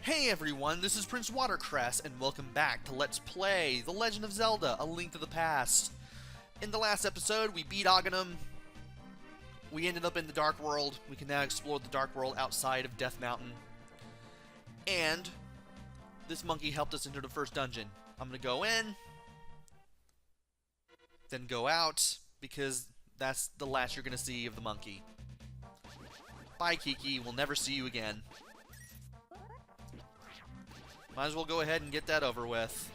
Hey everyone, this is PrinceWatercress, and welcome back to Let's Play The Legend of Zelda: A Link to the Past. In the last episode, we beat Aghanim. We ended up in the Dark World. We can now explore the Dark World outside of Death Mountain. And this monkey helped us into the first dungeon. I'm gonna go in, then go out, because that's the last you're gonna see of the monkey. Bye, Kiki. We'll never see you again. Might as well go ahead and get that over with.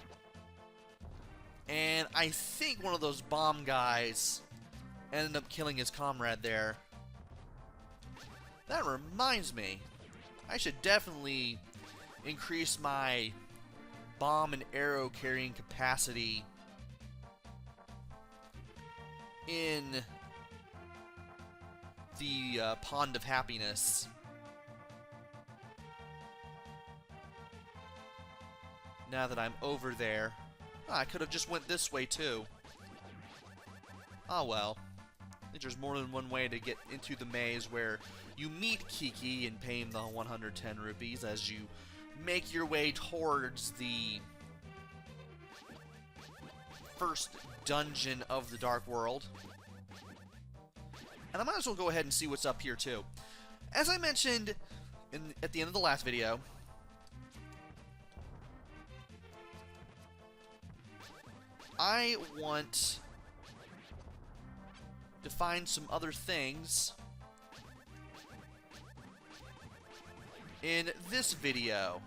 And I think one of those bomb guys ended up killing his comrade there. That reminds me, I should definitely increase my bomb and arrow carrying capacity in the Pond of Happiness. Now that I'm over there. I could have just went this way too. Ah well. I think there's more than one way to get into the maze where you meet Kiki and pay him the 110 rupees as you make your way towards the first dungeon of the Dark World. And I might as well go ahead and see what's up here too. As I mentioned at the end of the last video, I want to find some other things in this video.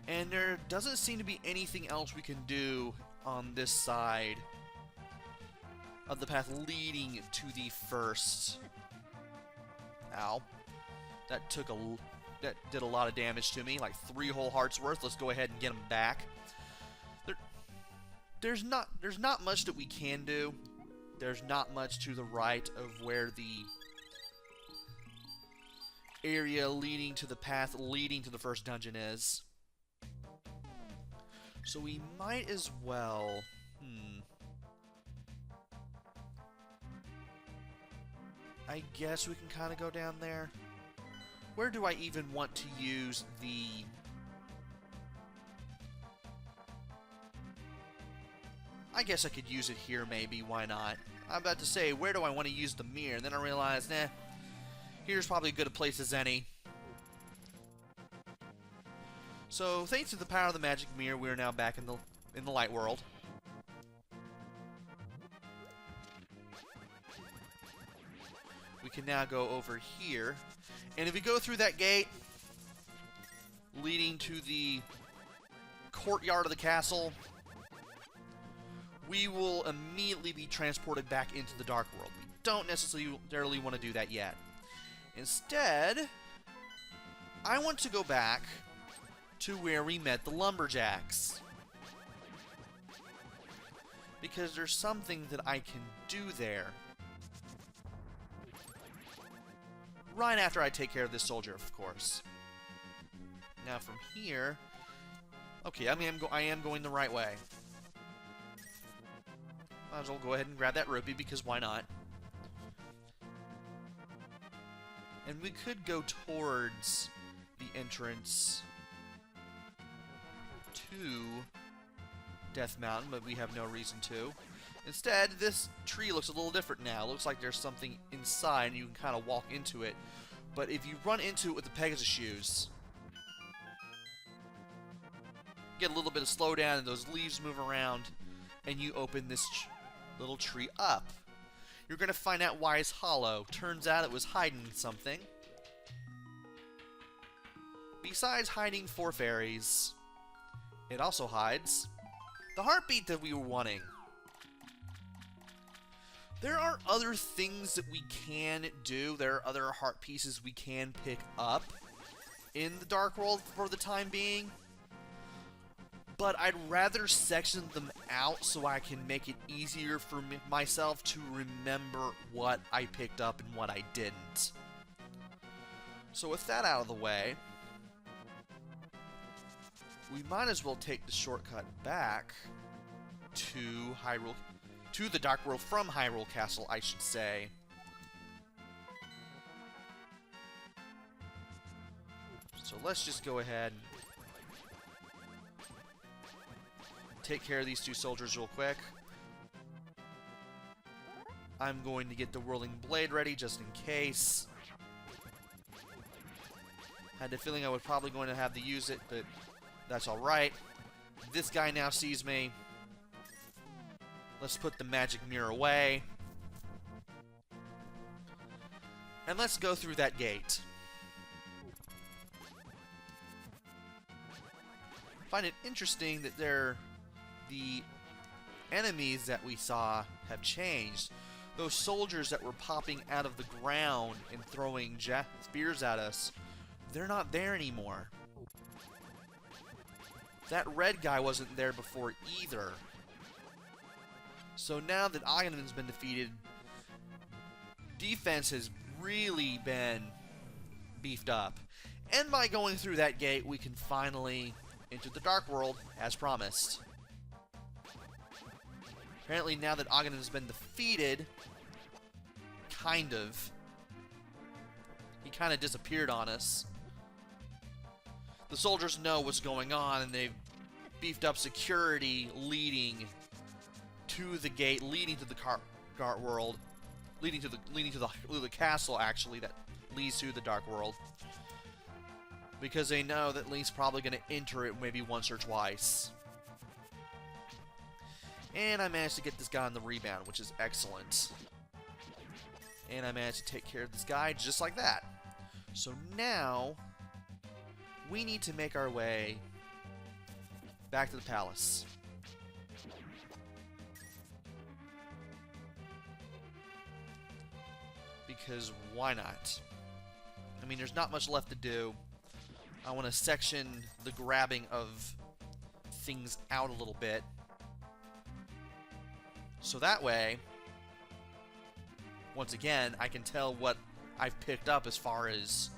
And there doesn't seem to be anything else we can do on this side of the path leading to the first. Ow. That did a lot of damage to me, like 3 whole hearts worth. Let's go ahead and get them back. There's not much that we can do. There's not much to the right of where the area leading to the path leading to the first dungeon is. So we might as well... I guess we can kind of go down there. Where do I even want to use the... I guess I could use it here, maybe. Why not? I'm about to say, where do I want to use the mirror? And then I realized, here's probably as good a place as any. So, thanks to the power of the magic mirror, we are now back in the light world. We can now go over here, and if we go through that gate leading to the courtyard of the castle, we will immediately be transported back into the Dark World. We don't necessarily want to do that yet. Instead, I want to go back to where we met the Lumberjacks, because there's something that I can do there. Right after I take care of this soldier, of course. Now from here... Okay, I am going the right way. Might as well go ahead and grab that rupee, because why not? And we could go towards the entrance to Death Mountain, but we have no reason to. Instead, this tree looks a little different now. It looks like there's something inside, and you can kind of walk into it. But if you run into it with the Pegasus shoes, get a little bit of slowdown, and those leaves move around, and you open this little tree up. You're going to find out why it's hollow. Turns out it was hiding something. Besides hiding 4 fairies, it also hides the heartbeat that we were wanting. There are other things that we can do. There are other heart pieces we can pick up in the Dark World for the time being. But I'd rather section them out so I can make it easier for myself to remember what I picked up and what I didn't. So with that out of the way, we might as well take the shortcut back to the Dark World from Hyrule Castle, I should say. So let's just go ahead and take care of these two soldiers real quick. I'm going to get the Whirling Blade ready just in case. Had the feeling I was probably going to have to use it, but that's alright. This guy now sees me. Let's put the magic mirror away. And let's go through that gate. I find it interesting that the enemies that we saw have changed. Those soldiers that were popping out of the ground and throwing spears at us, they're not there anymore. That red guy wasn't there before either. So now that Aghanim's been defeated, defense has really been beefed up. And by going through that gate, we can finally enter the Dark World, as promised. Apparently, now that Aghanim's been defeated, kind of, he kind of disappeared on us. The soldiers know what's going on, and they've beefed up security leading to the gate, leading to the Dark World, leading to the castle, actually, that leads to the Dark World. Because they know that Link's probably going to enter it maybe once or twice. And I managed to get this guy on the rebound, which is excellent. And I managed to take care of this guy just like that. So now, we need to make our way back to the palace. Because why not? I mean, there's not much left to do. I want to section the grabbing of things out a little bit. So that way, once again, I can tell what I've picked up as far as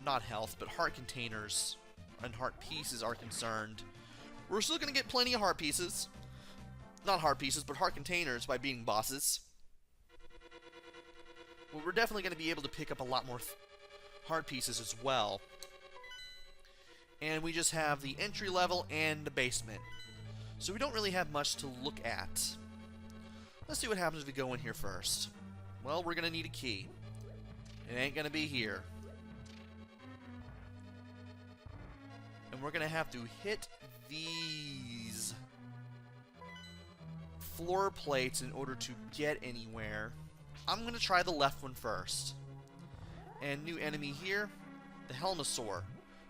not health, but heart containers and heart pieces are concerned. We're still going to get plenty of heart pieces. Not heart pieces, but heart containers by beating bosses. Well, we're definitely going to be able to pick up a lot more heart pieces as well. And we just have the entry level and the basement. So we don't really have much to look at. Let's see what happens if we go in here first. Well, we're going to need a key. It ain't going to be here. And we're going to have to hit these floor plates in order to get anywhere. I'm going to try the left one first. And new enemy here, the Helmosaur.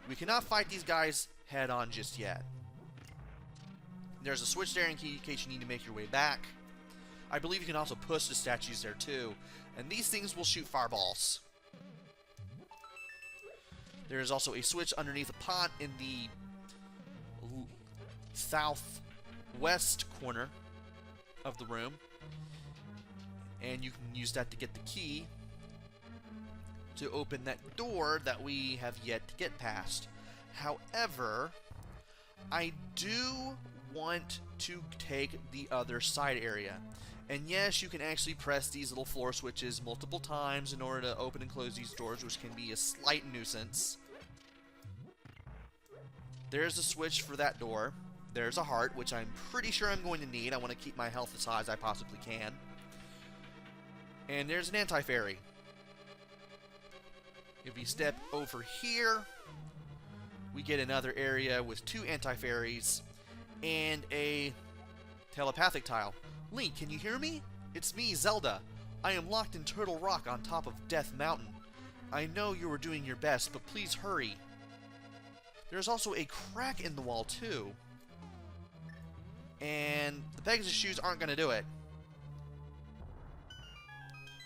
We cannot fight these guys head-on just yet. There's a switch there in case you need to make your way back. I believe you can also push the statues there too. And these things will shoot fireballs. There is also a switch underneath a pot in the southwest corner of the room. And you can use that to get the key to open that door that we have yet to get past. However, I do want to take the other side area. And yes, you can actually press these little floor switches multiple times in order to open and close these doors, which can be a slight nuisance. There's a switch for that door. There's a heart, which I'm pretty sure I'm going to need. I want to keep my health as high as I possibly can. And there's an anti-fairy. If we step over here, we get another area with two anti-fairies and a telepathic tile. Link, can you hear me? It's me, Zelda. I am locked in Turtle Rock on top of Death Mountain. I know you are doing your best, but please hurry. There's also a crack in the wall, too. And the Pegasus shoes aren't going to do it.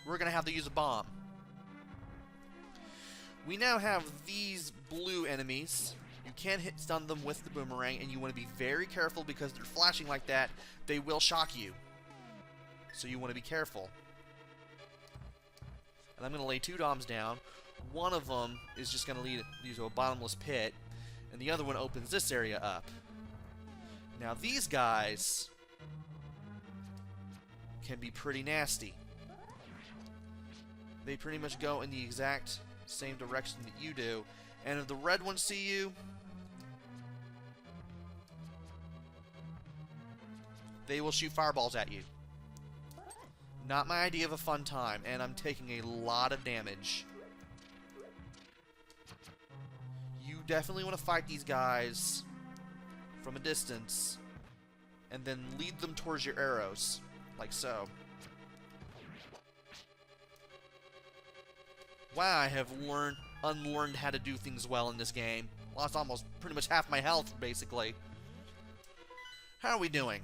We're going to have to use a bomb. We now have these blue enemies. You can't stun them with the boomerang, and you want to be very careful because they're flashing like that. They will shock you. So you want to be careful. And I'm going to lay two bombs down. One of them is just going to lead you to a bottomless pit, and the other one opens this area up. Now these guys can be pretty nasty. They pretty much go in the exact same direction that you do. And if the red ones see you, they will shoot fireballs at you. Not my idea of a fun time, and I'm taking a lot of damage. You definitely want to fight these guys from a distance, and then lead them towards your arrows, like so. Wow, I have unlearned how to do things well in this game. Lost almost pretty much half my health, basically. How are we doing?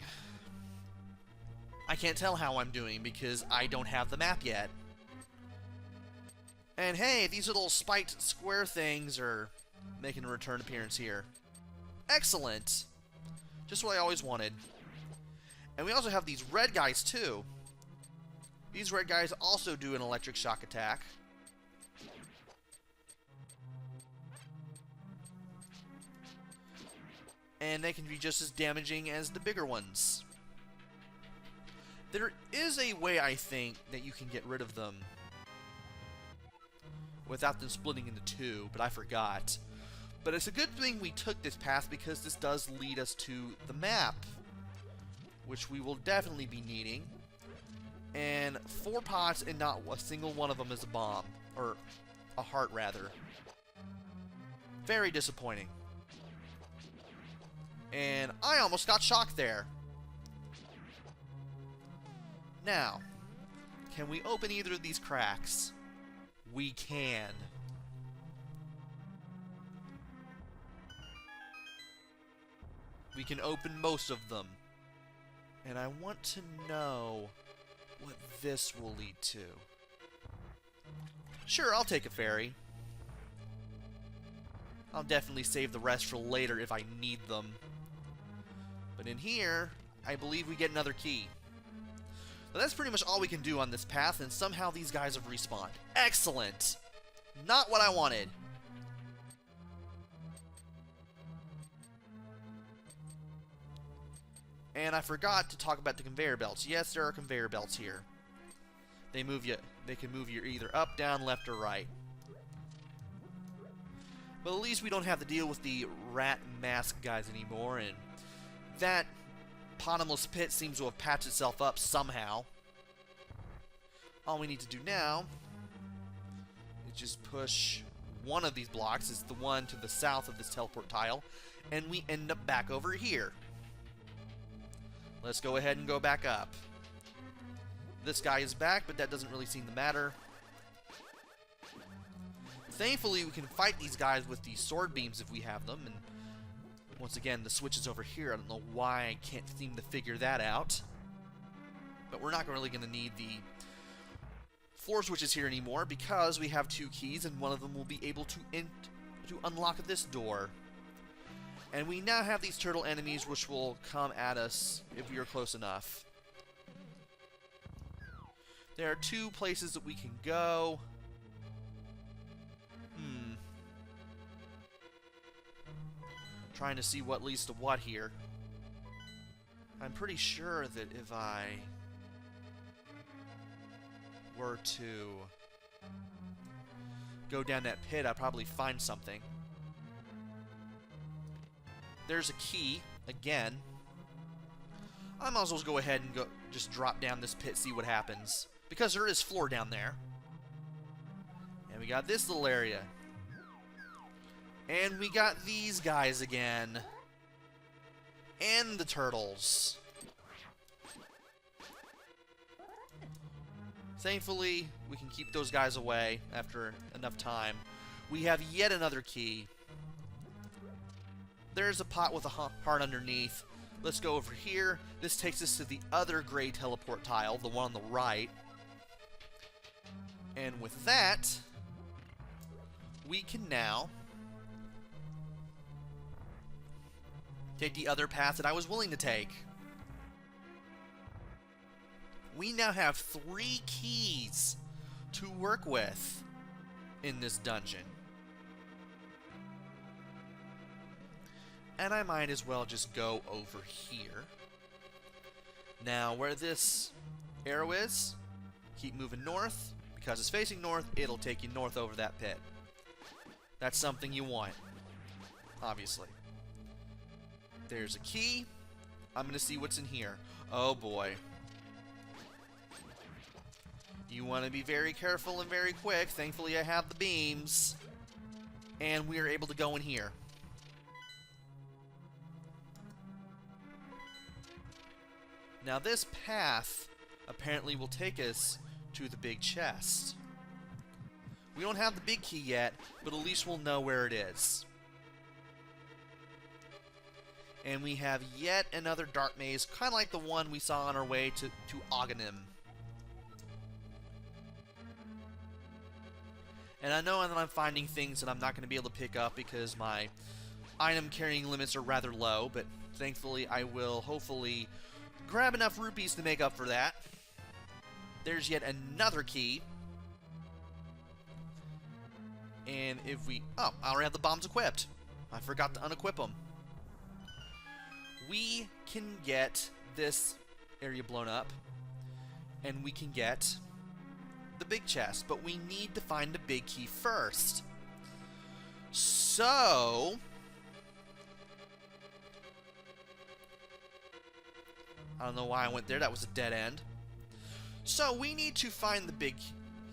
I can't tell how I'm doing because I don't have the map yet. And hey, these little spiked square things are making a return appearance here. Excellent! Just what I always wanted. And we also have these red guys too. These red guys also do an electric shock attack. And they can be just as damaging as the bigger ones. There is a way, I think, that you can get rid of them without them splitting into two, but I forgot. But it's a good thing we took this path because this does lead us to the map, which we will definitely be needing. And 4 pots and not a single one of them is a bomb, or a heart rather. Very disappointing. And I almost got shocked there. Now, can we open either of these cracks? We can. We can open most of them. And I want to know what this will lead to. Sure, I'll take a fairy. I'll definitely save the rest for later if I need them. But in here, I believe we get another key. But that's pretty much all we can do on this path, and somehow these guys have respawned. Excellent! Not what I wanted. And I forgot to talk about the conveyor belts. Yes, there are conveyor belts here. They move you. They can move you either up, down, left, or right. But at least we don't have to deal with the rat mask guys anymore, and that bottomless pit seems to have patched itself up somehow. All we need to do now is just push one of these blocks. It's the one to the south of this teleport tile, and we end up back over here. Let's go ahead and go back up. This guy is back, but that doesn't really seem to matter. Thankfully, we can fight these guys with these sword beams if we have them, and once again, the switch is over here. I don't know why I can't seem to figure that out. But we're not really going to need the floor switches here anymore because we have 2 keys and one of them will be able to unlock this door. And we now have these turtle enemies which will come at us if we are close enough. There are 2 places that we can go. Trying to see what leads to what here. I'm pretty sure that if I were to go down that pit, I'd probably find something. There's a key, again. I might as well go ahead and just drop down this pit, see what happens. Because there is floor down there. And we got this little area. And we got these guys again. And the turtles. Thankfully, we can keep those guys away after enough time. We have yet another key. There's a pot with a heart underneath. Let's go over here. This takes us to the other gray teleport tile, the one on the right. And with that, we can now take the other path that I was willing to take. We now have 3 keys to work with in this dungeon. And I might as well just go over here. Now, where this arrow is, keep moving north. Because it's facing north, it'll take you north over that pit. That's something you want, obviously. There's a key. I'm going to see what's in here. Oh boy. You want to be very careful and very quick. Thankfully, I have the beams. And we are able to go in here. Now this path apparently will take us to the big chest. We don't have the big key yet, but at least we'll know where it is. And we have yet another dark maze, kind of like the one we saw on our way to Aghanim. And I know that I'm finding things that I'm not going to be able to pick up because my item carrying limits are rather low, but thankfully I will hopefully grab enough rupees to make up for that. There's yet another key. And if we... Oh, I already have the bombs equipped. I forgot to unequip them. We can get this area blown up. And we can get the big chest. But we need to find the big key first. So... I don't know why I went there. That was a dead end. So we need to find the big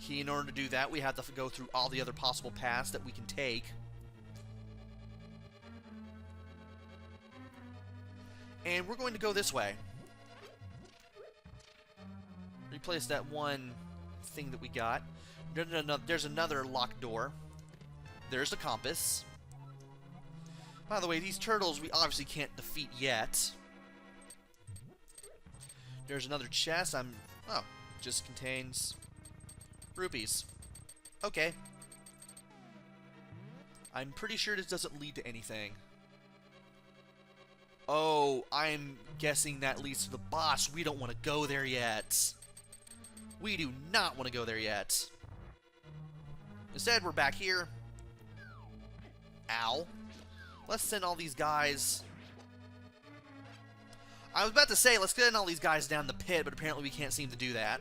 key. In order to do that, we have to go through all the other possible paths that we can take. And we're going to go this way. Replace that one thing that we got. There's another locked door. There's the compass. By the way, these turtles we obviously can't defeat yet. There's another chest. Oh, just contains rupees. Okay. I'm pretty sure this doesn't lead to anything. Oh, I'm guessing that leads to the boss. We don't want to go there yet. We do not want to go there yet. Instead, we're back here. Ow. Let's send all these guys... I was about to say, let's get all these guys down the pit, but apparently we can't seem to do that.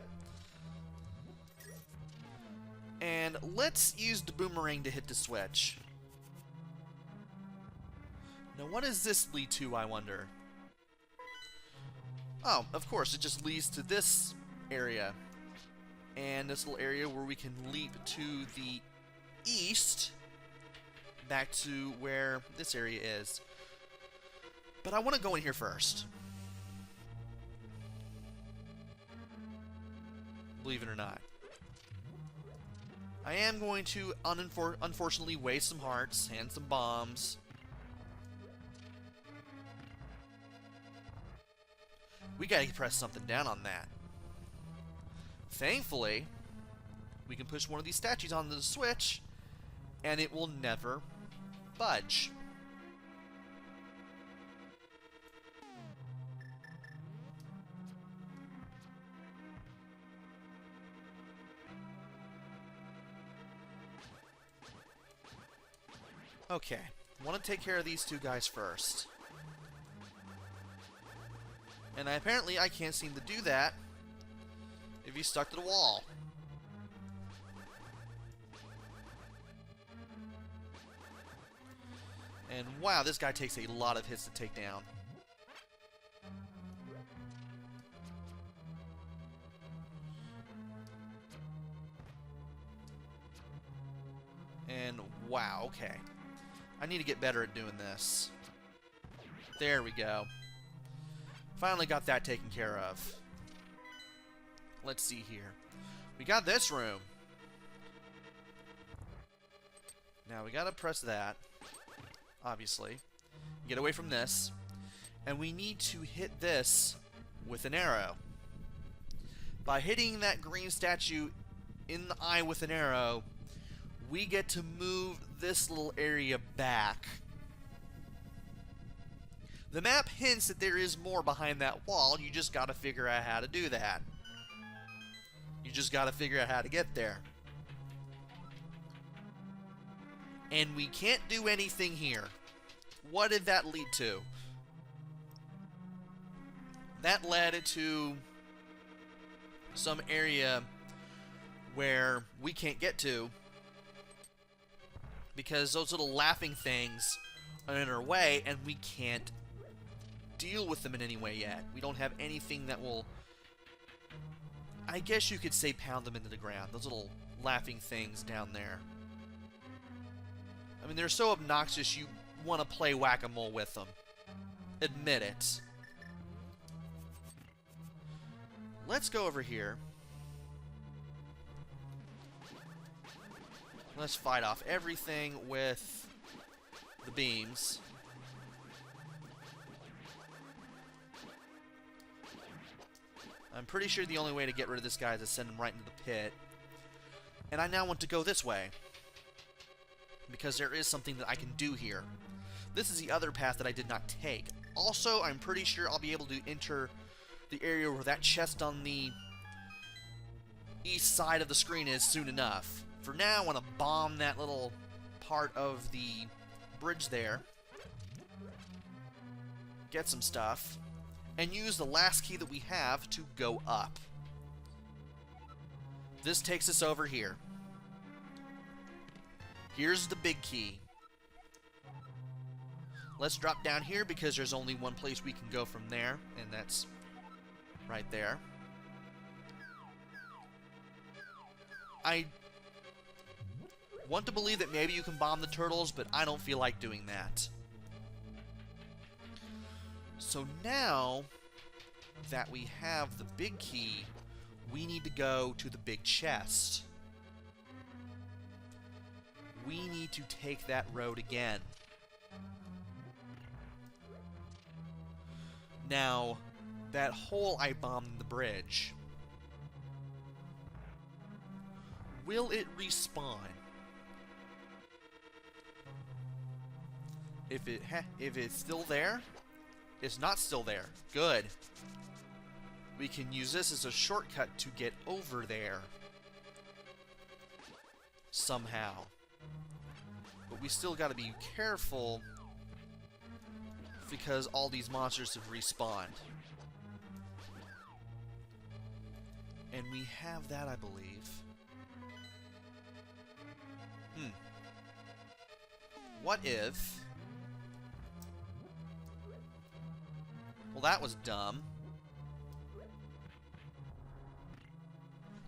And let's use the boomerang to hit the switch. Now, what does this lead to, I wonder? Oh, of course, it just leads to this area. And this little area where we can leap to the east, back to where this area is. But I want to go in here first. Believe it or not. I am going to, unfortunately, waste some hearts and some bombs. We gotta press something down on that. Thankfully, we can push one of these statues onto the switch, and it will never budge. Okay, I want to take care of these two guys first. And apparently I can't seem to do that if he's stuck to the wall. And wow, this guy takes a lot of hits to take down. And wow, okay. I need to get better at doing this. There we go. Finally got that taken care of. Let's see here. We got this room. Now we gotta press that. Obviously. Get away from this. And we need to hit this with an arrow. By hitting that green statue in the eye with an arrow, we get to move this little area back. The map hints that there is more behind that wall. You just gotta figure out how to do that. You just gotta figure out how to get there. And we can't do anything here. What did that lead to? That led to some area where we can't get to because those little laughing things are in our way and we can't deal with them in any way yet. We don't have anything that will, I guess you could say, pound them into the ground. Those little laughing things down there. I mean, they're so obnoxious you want to play whack-a-mole with them. Admit it. Let's go over here. Let's fight off everything with the beams. I'm pretty sure the only way to get rid of this guy is to send him right into the pit. And I now want to go this way, because there is something that I can do here. This is the other path that I did not take. Also, I'm pretty sure I'll be able to enter the area where that chest on the east side of the screen is soon enough. For now, I want to bomb that little part of the bridge there, get some stuff, and use the last key that we have to go up. This takes us over here. Here's the big key. Let's drop down here because there's only one place we can go from there, and that's right there. I want to believe that maybe you can bomb the turtles, but I don't feel like doing that. So now that we have the big key, we need to go to the big chest. We need to take that road again. Now, that hole I bombed in the bridge, will it respawn? If it's still there, it's not still there. Good. We can use this as a shortcut to get over there. Somehow. But we still gotta be careful because all these monsters have respawned. And we have that, I believe. What if... Well, that was dumb.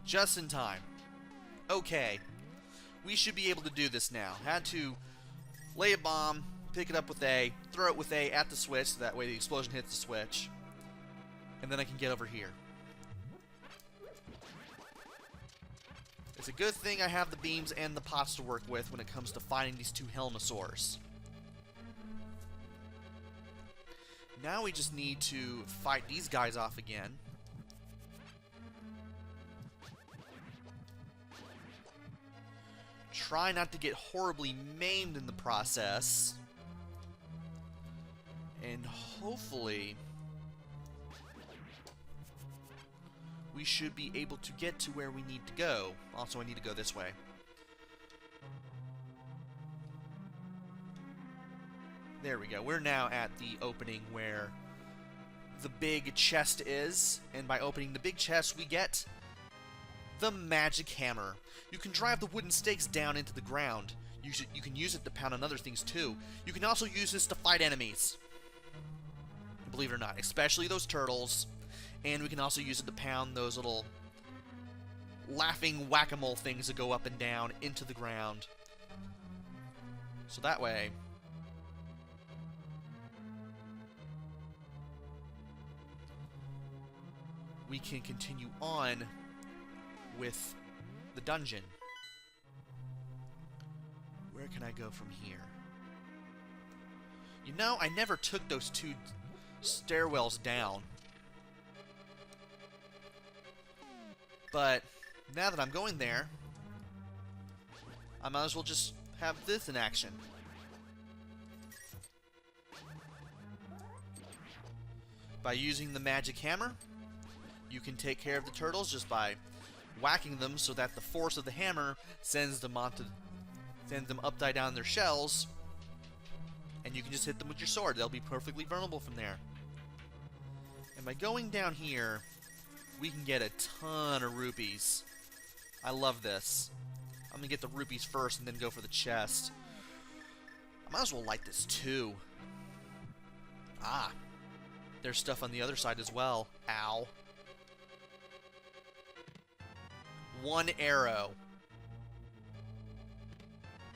Just in time. Okay. We should be able to do this now. Had to lay a bomb, pick it up with A, throw it with A at the switch, so that way the explosion hits the switch. And then I can get over here. It's a good thing I have the beams and the pots to work with when it comes to fighting these two Helmosaurs. Now we just need to fight these guys off again. Try not to get horribly maimed in the process. And hopefully we should be able to get to where we need to go. Also, I need to go this way. There we go. We're now at the opening where the big chest is. And by opening the big chest, we get the magic hammer. You can drive the wooden stakes down into the ground. You can use it to pound on other things too. You can also use this to fight enemies. Believe it or not, especially those turtles. And we can also use it to pound those little laughing whack-a-mole things that go up and down into the ground. So that way we can continue on with the dungeon. Where can I go from here? You know, I never took those two stairwells down. But now that I'm going there, I might as well just have this in action. By using the magic hammer, you can take care of the turtles just by whacking them so that the force of the hammer sends them upside down in their shells, and you can just hit them with your sword. They'll be perfectly vulnerable from there. And by going down here, we can get a ton of rupees. I love this. I'm gonna get the rupees first and then go for the chest. I might as well light this too. Ah. There's stuff on the other side as well. Ow. 1 arrow.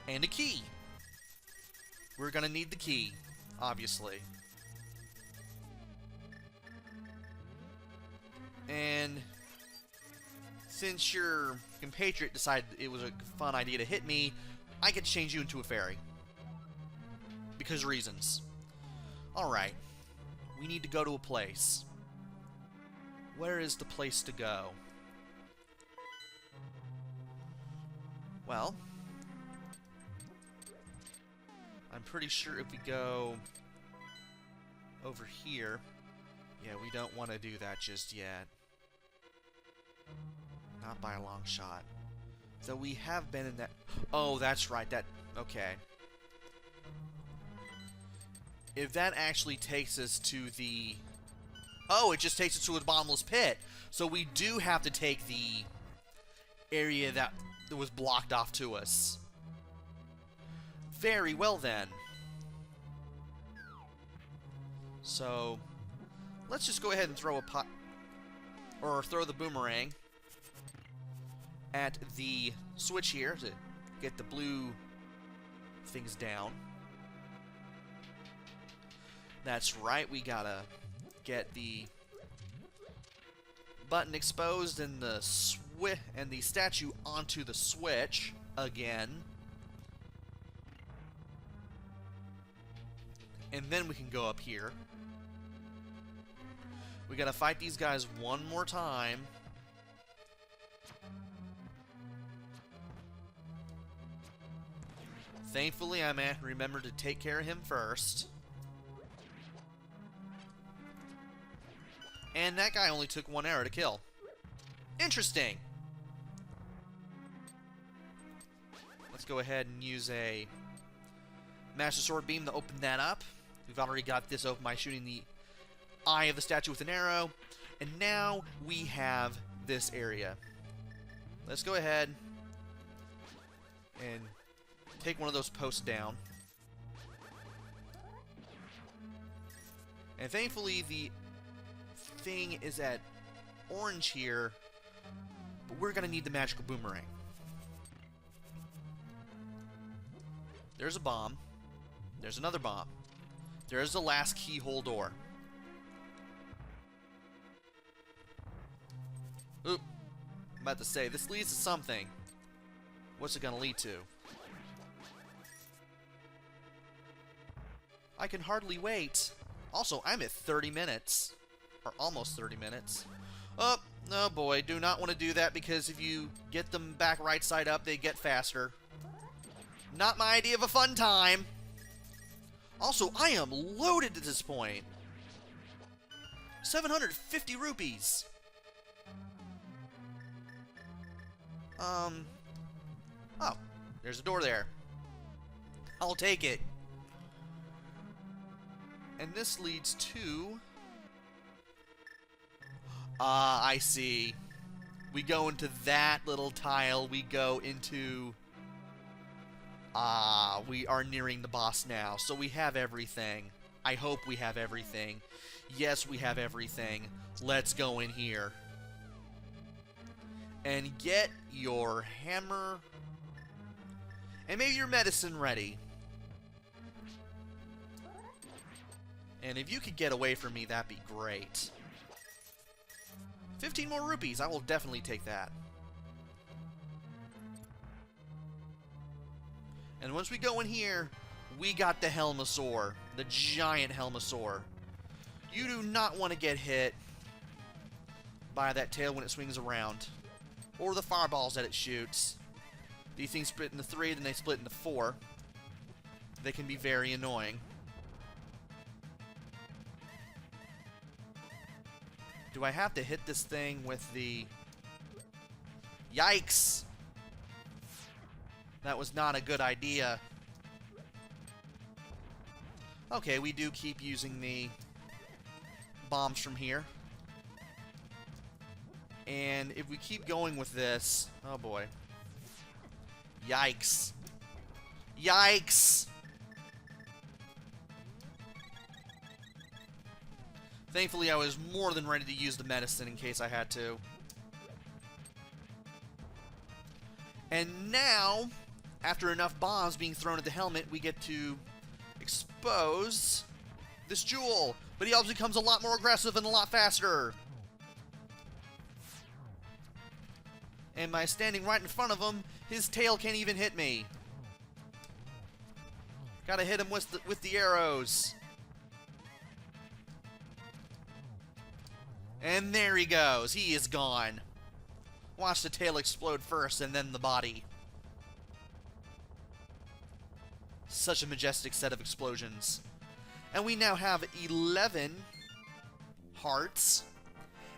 And a key. We're gonna need the key, obviously. And since your compatriot decided it was a fun idea to hit me, I could change you into a fairy. Because reasons. Alright. We need to go to a place. Where is the place to go? Well, I'm pretty sure if we go over here... Yeah, we don't want to do that just yet. Not by a long shot. So we have been in that... Oh, that's right. That... Okay. If that actually takes us to the... Oh, it just takes us to a bottomless pit. So we do have to take the area that was blocked off to us. Very well, then. So... Let's just go ahead and throw a pot... Or throw the boomerang at the switch here to get the blue things down. That's right, we gotta get the button exposed and the statue onto the switch again. And then we can go up here. We gotta fight these guys one more time. Thankfully, I remembered to take care of him first. And that guy only took 1 arrow to kill. Interesting! Let's go ahead and use a Master Sword Beam to open that up. We've already got this open by shooting the eye of the statue with an arrow. And now we have this area. Let's go ahead and take one of those posts down. And thankfully the thing is at orange here, but we're gonna need the magical boomerang. There's a bomb. There's another bomb. There's the last keyhole door. Oop. I'm about to say, this leads to something. What's it gonna lead to? I can hardly wait. Also, I'm at 30 minutes. Or almost 30 minutes. Oh, no boy, do not want to do that because if you get them back right side up, they get faster. Not my idea of a fun time. Also, I am loaded at this point. 750 rupees. Oh, there's a door there. I'll take it. And this leads to... I see. We go into that little tile. We go into... we are nearing the boss now. So we have everything. I hope we have everything. Yes, we have everything. Let's go in here. And get your hammer... and maybe your medicine ready. And if you could get away from me, that'd be great. 15 more rupees. I will definitely take that. And once we go in here, we got the Helmosaur. The giant Helmosaur. You do not want to get hit by that tail when it swings around. Or the fireballs that it shoots. These things split into 3, then they split into 4. They can be very annoying. Do I have to hit this thing with the... Yikes! That was not a good idea. Okay, we do keep using the bombs from here. And if we keep going with this... Oh, boy. Yikes. Yikes! Thankfully, I was more than ready to use the medicine in case I had to. And now, after enough bombs being thrown at the helmet, we get to expose this jewel. But he also becomes a lot more aggressive and a lot faster. And by standing right in front of him, his tail can't even hit me. Gotta hit him with the arrows. And there he goes. He is gone. Watch the tail explode first and then the body. Such a majestic set of explosions. And we now have 11 hearts.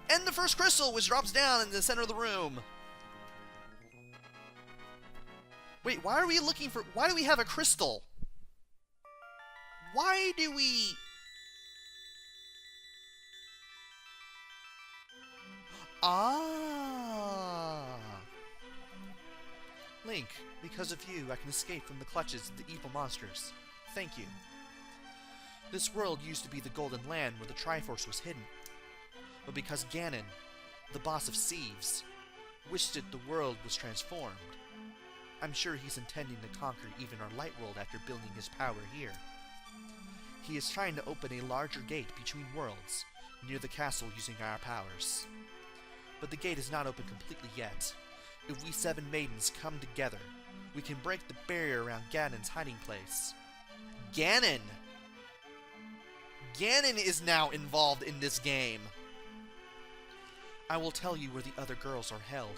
And the first crystal, which drops down in the center of the room. Wait, why are we looking for... Why do we have a crystal? Why do we... Ah! Link, because of you, I can escape from the clutches of the evil monsters. Thank you. This world used to be the Golden Land where the Triforce was hidden. But because Ganon, the boss of Sieves, wished it, the world was transformed. I'm sure he's intending to conquer even our light world after building his power here. He is trying to open a larger gate between worlds, near the castle using our powers. But the gate is not open completely yet. If we 7 maidens come together, we can break the barrier around Ganon's hiding place. Ganon! Ganon is now involved in this game. I will tell you where the other girls are held.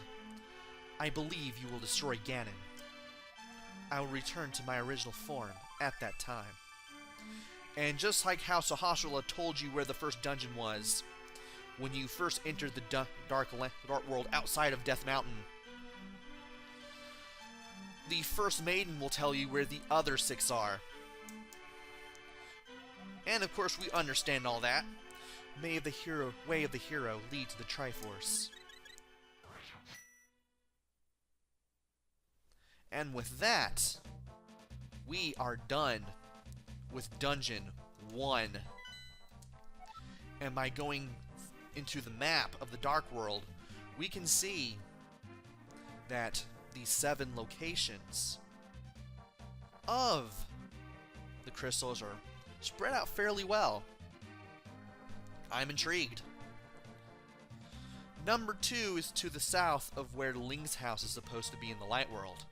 I believe you will destroy Ganon. I will return to my original form at that time. And just like how Sahasrahla told you where the first dungeon was, when you first entered the dark world outside of Death Mountain, the first maiden will tell you where the other 6 are. And of course we understand all that. Way of the hero lead to the Triforce. And with that, we are done with Dungeon 1. And by going into the map of the Dark World, we can see that the 7 locations of the crystals are spread out fairly well. I'm intrigued. Number 2 is to the south of where Ling's house is supposed to be in the Light World.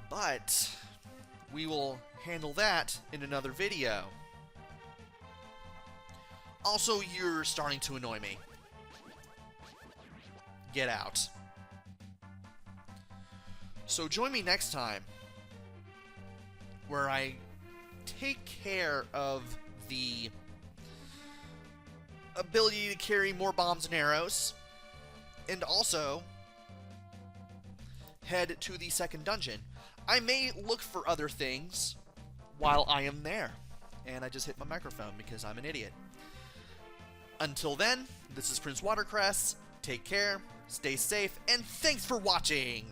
But we will handle that in another video. Also, you're starting to annoy me. Get out. So join me next time, where I take care of the ability to carry more bombs and arrows, and also head to the second dungeon. I may look for other things while I am there. And I just hit my microphone because I'm an idiot. Until then, this is PrinceWatercress. Take care, stay safe, and thanks for watching!